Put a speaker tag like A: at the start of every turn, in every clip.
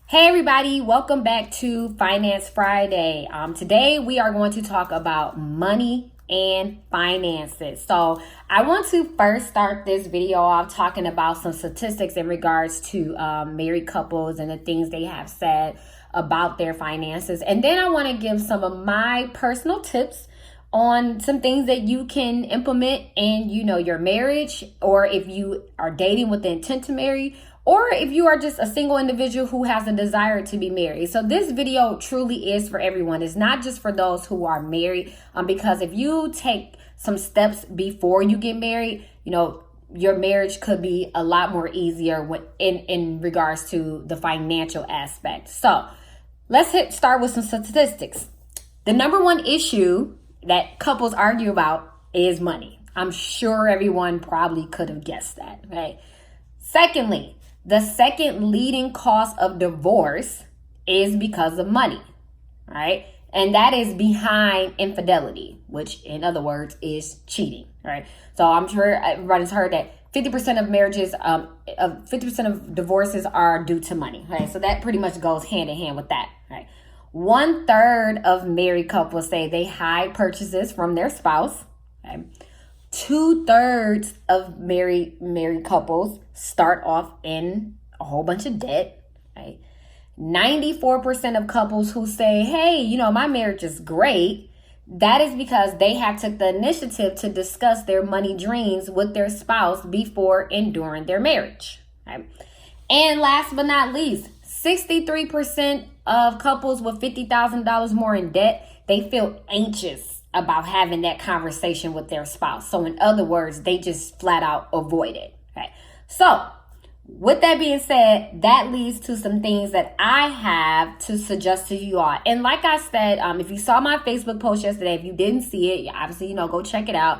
A: Hey everybody, welcome back to Finance Friday. Today we are going to talk about money and finances. So I want to first start this video off talking about some statistics in regards to married couples and the things they have said about their finances. And then I want to give some of my personal tips on some things that you can implement in, your marriage, or if you are dating with the intent to marry, or if you are just a single individual who has a desire to be married. So this video truly is for everyone. It's not just for those who are married, because if you take some steps before you get married, your marriage could be a lot more easier in regards to the financial aspect. So let's start with some statistics. The number one issue that couples argue about is money. I'm sure everyone probably could have guessed that, right? Secondly, the second leading cause of divorce is because of money, right? And that is behind infidelity, which in other words is cheating, right? So I'm sure everybody's heard that 50% of marriages, 50% of divorces are due to money, right? So that pretty much goes hand in hand with that, right? 1/3 of married couples say they hide purchases from their spouse. Okay? 2/3 of married couples start off in a whole bunch of debt. Right? 94% of couples who say, hey, my marriage is great, that is because they have took the initiative to discuss their money dreams with their spouse before and during their marriage. Right? And last but not least, 63% of couples with $50,000 more in debt, they feel anxious about having that conversation with their spouse. So in other words, they just flat out avoid it. Okay. So with that being said, that leads to some things that I have to suggest to you all. And like I said, if you saw my Facebook post yesterday, if you didn't see it, obviously, go check it out.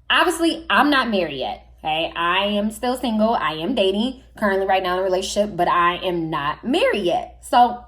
A: Obviously, I'm not married yet. Okay, I am still single. I am dating currently right now in a relationship, but I am not married yet. So,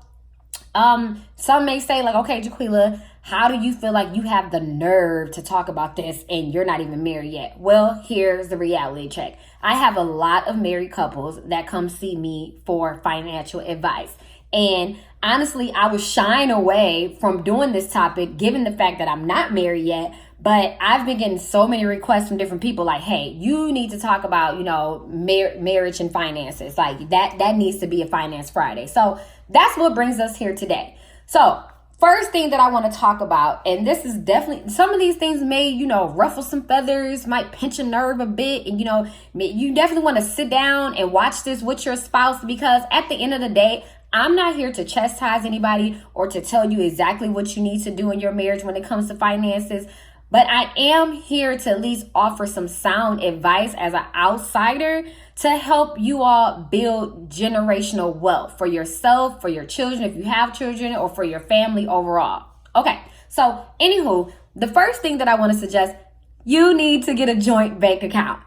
A: some may say like, okay, Jaquila, how do you feel like you have the nerve to talk about this and you're not even married yet? Well, here's the reality check. I have a lot of married couples that come see me for financial advice. And honestly, I was shying away from doing this topic given the fact that I'm not married yet. But I've been getting so many requests from different people like, hey, you need to talk about, marriage and finances. Like that needs to be a Finance Friday. So that's what brings us here today. So first thing that I want to talk about, and this is definitely, some of these things may, ruffle some feathers, might pinch a nerve a bit. And, you definitely want to sit down and watch this with your spouse, because at the end of the day, I'm not here to chastise anybody or to tell you exactly what you need to do in your marriage when it comes to finances. But I am here to at least offer some sound advice as an outsider to help you all build generational wealth for yourself, for your children, if you have children, or for your family overall. Okay, so anywho, the first thing that I want to suggest, you need to get a joint bank account.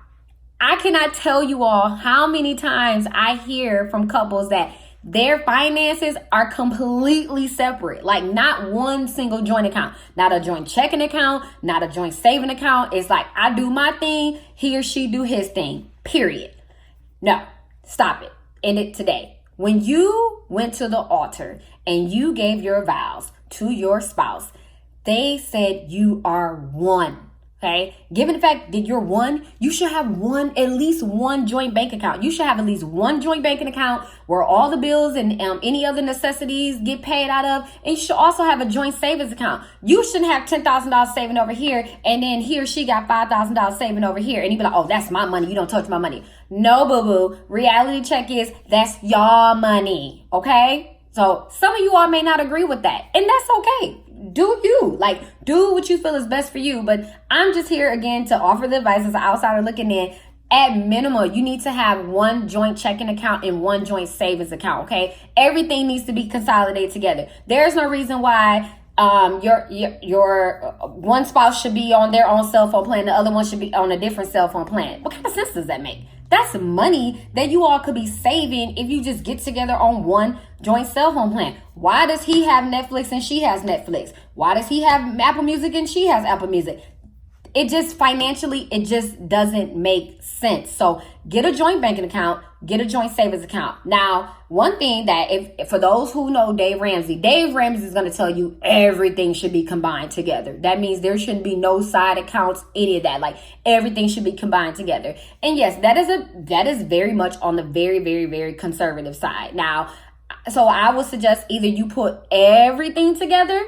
A: I cannot tell you all how many times I hear from couples that their finances are completely separate, like not one single joint account, not a joint checking account, not a joint saving account. It's like I do my thing, he or she do his thing, period. No, stop it. End it today. When you went to the altar and you gave your vows to your spouse, they said you are one. Okay, given the fact that you're one, you should have at least one joint bank account. You should have at least one joint banking account where all the bills and any other necessities get paid out of. And you should also have a joint savings account. You shouldn't have $10,000 saving over here, and then he or she got $5,000 saving over here, and you be like, oh, that's my money. You don't touch my money. No, boo-boo. Reality check is that's your money. Okay, so some of you all may not agree with that, and that's okay. Do you do what you feel is best for you? But I'm just here again to offer the advice as an outsider looking in. At minimum, you need to have one joint checking account and one joint savings account. Okay, everything needs to be consolidated together. There's no reason why your one spouse should be on their own cell phone plan, the other one should be on a different cell phone plan. What kind of sense does that make? That's money that you all could be saving if you just get together on one joint cell phone plan. Why does he have Netflix and she has Netflix? Why does he have Apple Music and she has Apple Music? it just financially, it just doesn't make sense. So get a joint banking account, get a joint savings account. Now, one thing that if for those who know Dave Ramsey is going to tell you everything should be combined together. That means there shouldn't be no side accounts, any of that. Like everything should be combined together. And yes, that is very much on the very, very, very conservative side. Now, so I would suggest either you put everything together,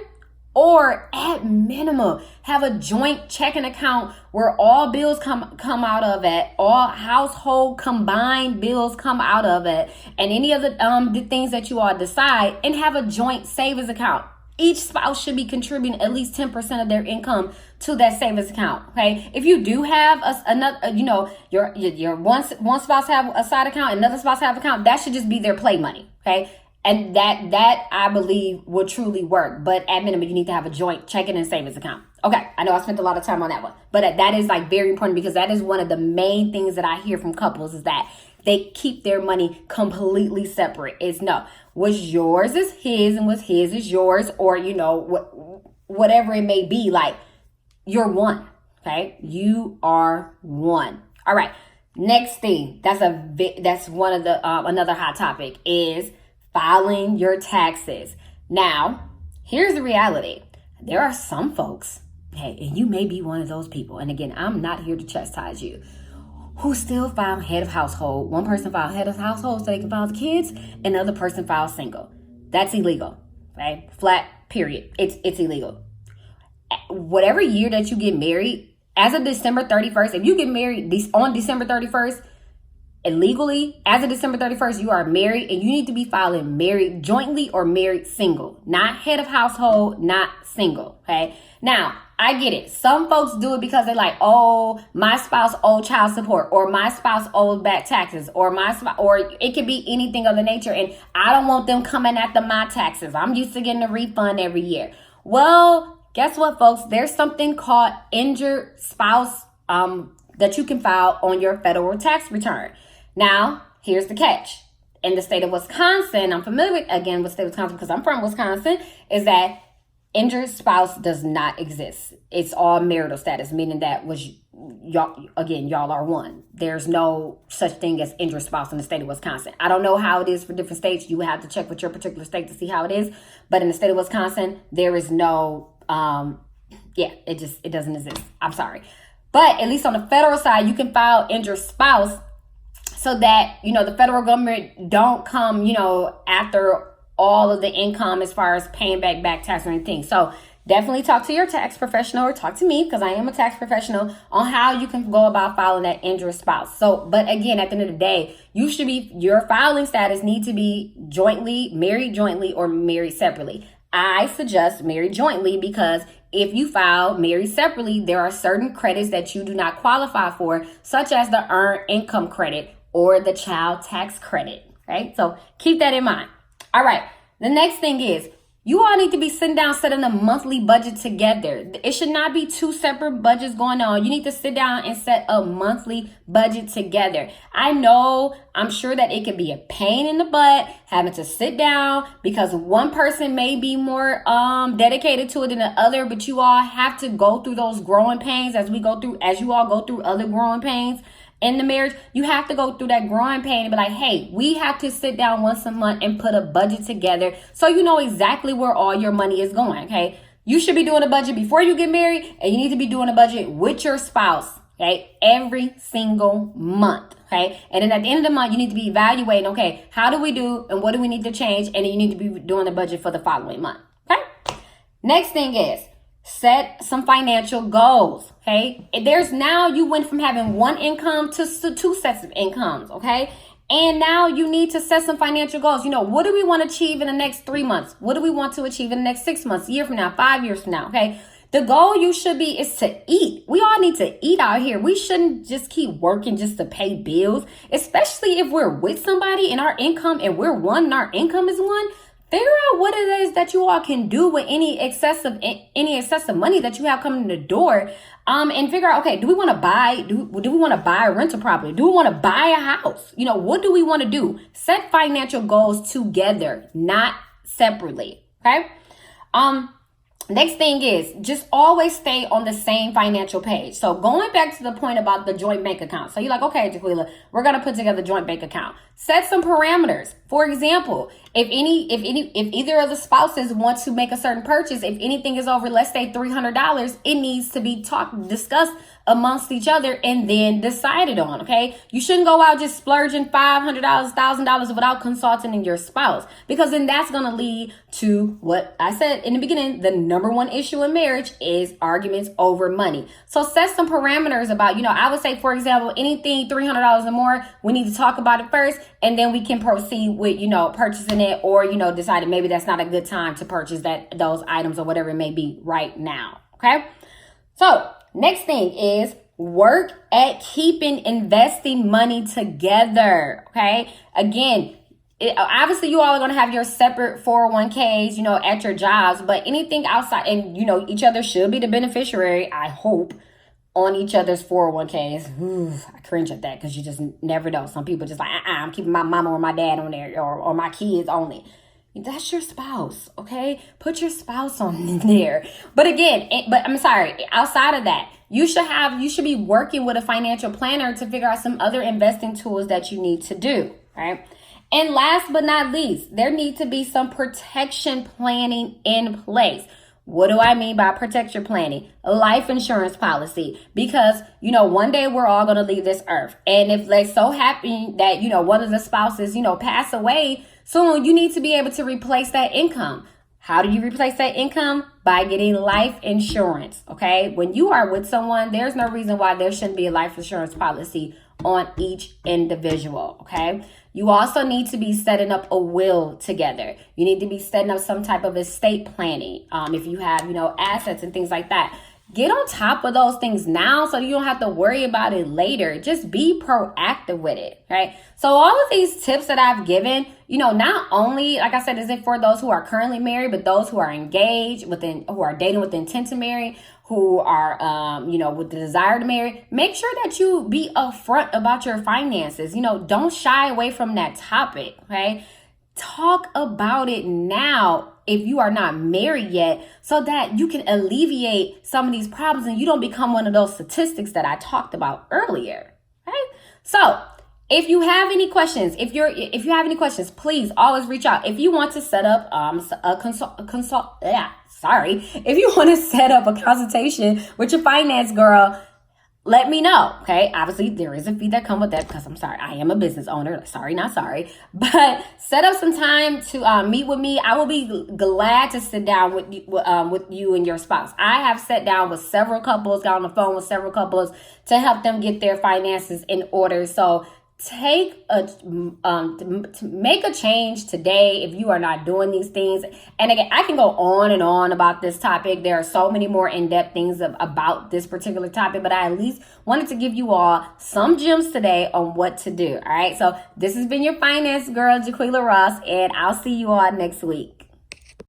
A: or at minimum, have a joint checking account where all bills come out of it, all household combined bills come out of it, and any of the things that you all decide, and have a joint savings account. Each spouse should be contributing at least 10% of their income to that savings account. Okay, if you do have another, your one spouse have a side account, another spouse have an account, that should just be their play money. Okay. And that I believe will truly work. But at minimum, you need to have a joint checking and savings account. Okay, I know I spent a lot of time on that one. But that is like very important, because that is one of the main things that I hear from couples is that they keep their money completely separate. It's no, what's yours is his and what's his is yours, or, whatever it may be. Like, you're one, okay? You are one. All right, next thing, that's one of the, another hot topic is filing your taxes. Now, here's the reality. There are some folks, and you may be one of those people, and again, I'm not here to chastise you, who still file head of household. One person files head of household so they can file the kids, and the other person files single. That's illegal, right? Flat, period. It's illegal. Whatever year that you get married, as of December 31st, if you get married on December 31st, illegally, as of December 31st, you are married, and you need to be filing married jointly or married single, not head of household, not single. Okay. Now, I get it. Some folks do it because they're like, oh, my spouse owed child support, or my spouse owed back taxes, or or it could be anything of the nature. And I don't want them coming after my taxes. I'm used to getting a refund every year. Well, guess what, folks? There's something called injured spouse that you can file on your federal tax return. Now, here's the catch. In the state of Wisconsin, I'm familiar with the state of Wisconsin because I'm from Wisconsin, is that injured spouse does not exist. It's all marital status, meaning that y'all are one. There's no such thing as injured spouse in the state of Wisconsin. I don't know how it is for different states. You would have to check with your particular state to see how it is. But in the state of Wisconsin, there is no, it doesn't exist. I'm sorry. But at least on the federal side, you can file injured spouse, so that, the federal government don't come, after all of the income as far as paying back tax or anything. So definitely talk to your tax professional, or talk to me, because I am a tax professional, on how you can go about filing that injured spouse. So, but again, at the end of the day, your filing status need to be married jointly or married separately. I suggest married jointly, because if you file married separately, there are certain credits that you do not qualify for, such as the earned income credit or the child tax credit, right? So keep that in mind. All right. The next thing is, you all need to be sitting down, setting a monthly budget together. It should not be two separate budgets going on. You need to sit down and set a monthly budget together. I'm sure that it can be a pain in the butt having to sit down, because one person may be more dedicated to it than the other, but you all have to go through those growing pains as you all go through other growing pains. In the marriage, you have to go through that growing pain and be like, hey, we have to sit down once a month and put a budget together, so you know exactly where all your money is going, okay? You should be doing a budget before you get married, and you need to be doing a budget with your spouse, okay, every single month, okay? And then at the end of the month, you need to be evaluating, okay, how do we do and what do we need to change? And then you need to be doing a budget for the following month, okay? Next thing is, set some financial goals, okay? You went from having one income to two sets of incomes, okay? And now you need to set some financial goals. What do we want to achieve in the next 3 months? What do we want to achieve in the next 6 months, a year from now, 5 years from now, okay? The goal is to eat. We all need to eat out here. We shouldn't just keep working just to pay bills, especially if we're with somebody and our income, and we're one and our income is one. Figure out what it is that you all can do with any excessive money that you have coming in the door, and figure out, okay, do we want to buy? Do we want to buy a rental property? Do we want to buy a house? What do we want to do? Set financial goals together, not separately. Okay. Next thing is just always stay on the same financial page. So going back to the point about the joint bank account. So you're like, okay, Jaquila, we're going to put together a joint bank account. Set some parameters. For example, if either of the spouses want to make a certain purchase, if anything is over, let's say $300, it needs to be discussed amongst each other and then decided on, okay? You shouldn't go out just splurging $500, $1,000 without consulting your spouse, because then that's going to lead to what I said in the beginning. The number one issue in marriage is arguments over money. So set some parameters about, I would say, for example, anything $300 or more, we need to talk about it first, and then we can proceed with, purchasing it, or, deciding maybe that's not a good time to purchase those items or whatever it may be right now, okay? So next thing is work at keeping investing money together, okay? Again, obviously you all are going to have your separate 401ks, at your jobs, but anything outside, and, each other should be the beneficiary, I hope, on each other's 401ks. Ooh, I cringe at that because you just never know. Some people just like, I'm keeping my mama or my dad on there, or my kids only. That's your spouse, okay? Put your spouse on there. But again, outside of that, you should be working with a financial planner to figure out some other investing tools that you need to do, right? And last but not least, there need to be some protection planning in place. What do I mean by protection planning? A life insurance policy. Because, one day we're all going to leave this earth. And if they so happen that, one of the spouses, pass away soon, you need to be able to replace that income. How do you replace that income? By getting life insurance, okay? When you are with someone, there's no reason why there shouldn't be a life insurance policy on each individual, okay? You also need to be setting up a will together. You need to be setting up some type of estate planning. If you have, assets and things like that. Get on top of those things now so you don't have to worry about it later. Just be proactive with it, right? So all of these tips that I've given, not only, like I said, is it for those who are currently married, but those who are engaged, who are dating with the intent to marry, who are, with the desire to marry. Make sure that you be upfront about your finances. Don't shy away from that topic, okay? Talk about it now if you are not married yet, so that you can alleviate some of these problems and you don't become one of those statistics that I talked about earlier. Okay? So if you have any questions, if you have any questions, please always reach out. If you want to set up if you want to set up a consultation with your finance girl, let me know, okay? Obviously, there is a fee that comes with that because I am a business owner. Sorry, not sorry. But set up some time to meet with me. I will be glad to sit down with you and your spouse. I have sat down with several couples, got on the phone with several couples to help them get their finances in order. So make a change today if you are not doing these things. And again, I can go on and on about this topic. There are so many more in-depth things about this particular topic, but I at least wanted to give you all some gems today on what to do. All right. So this has been your finance girl, Jaquila Ross, and I'll see you all next week.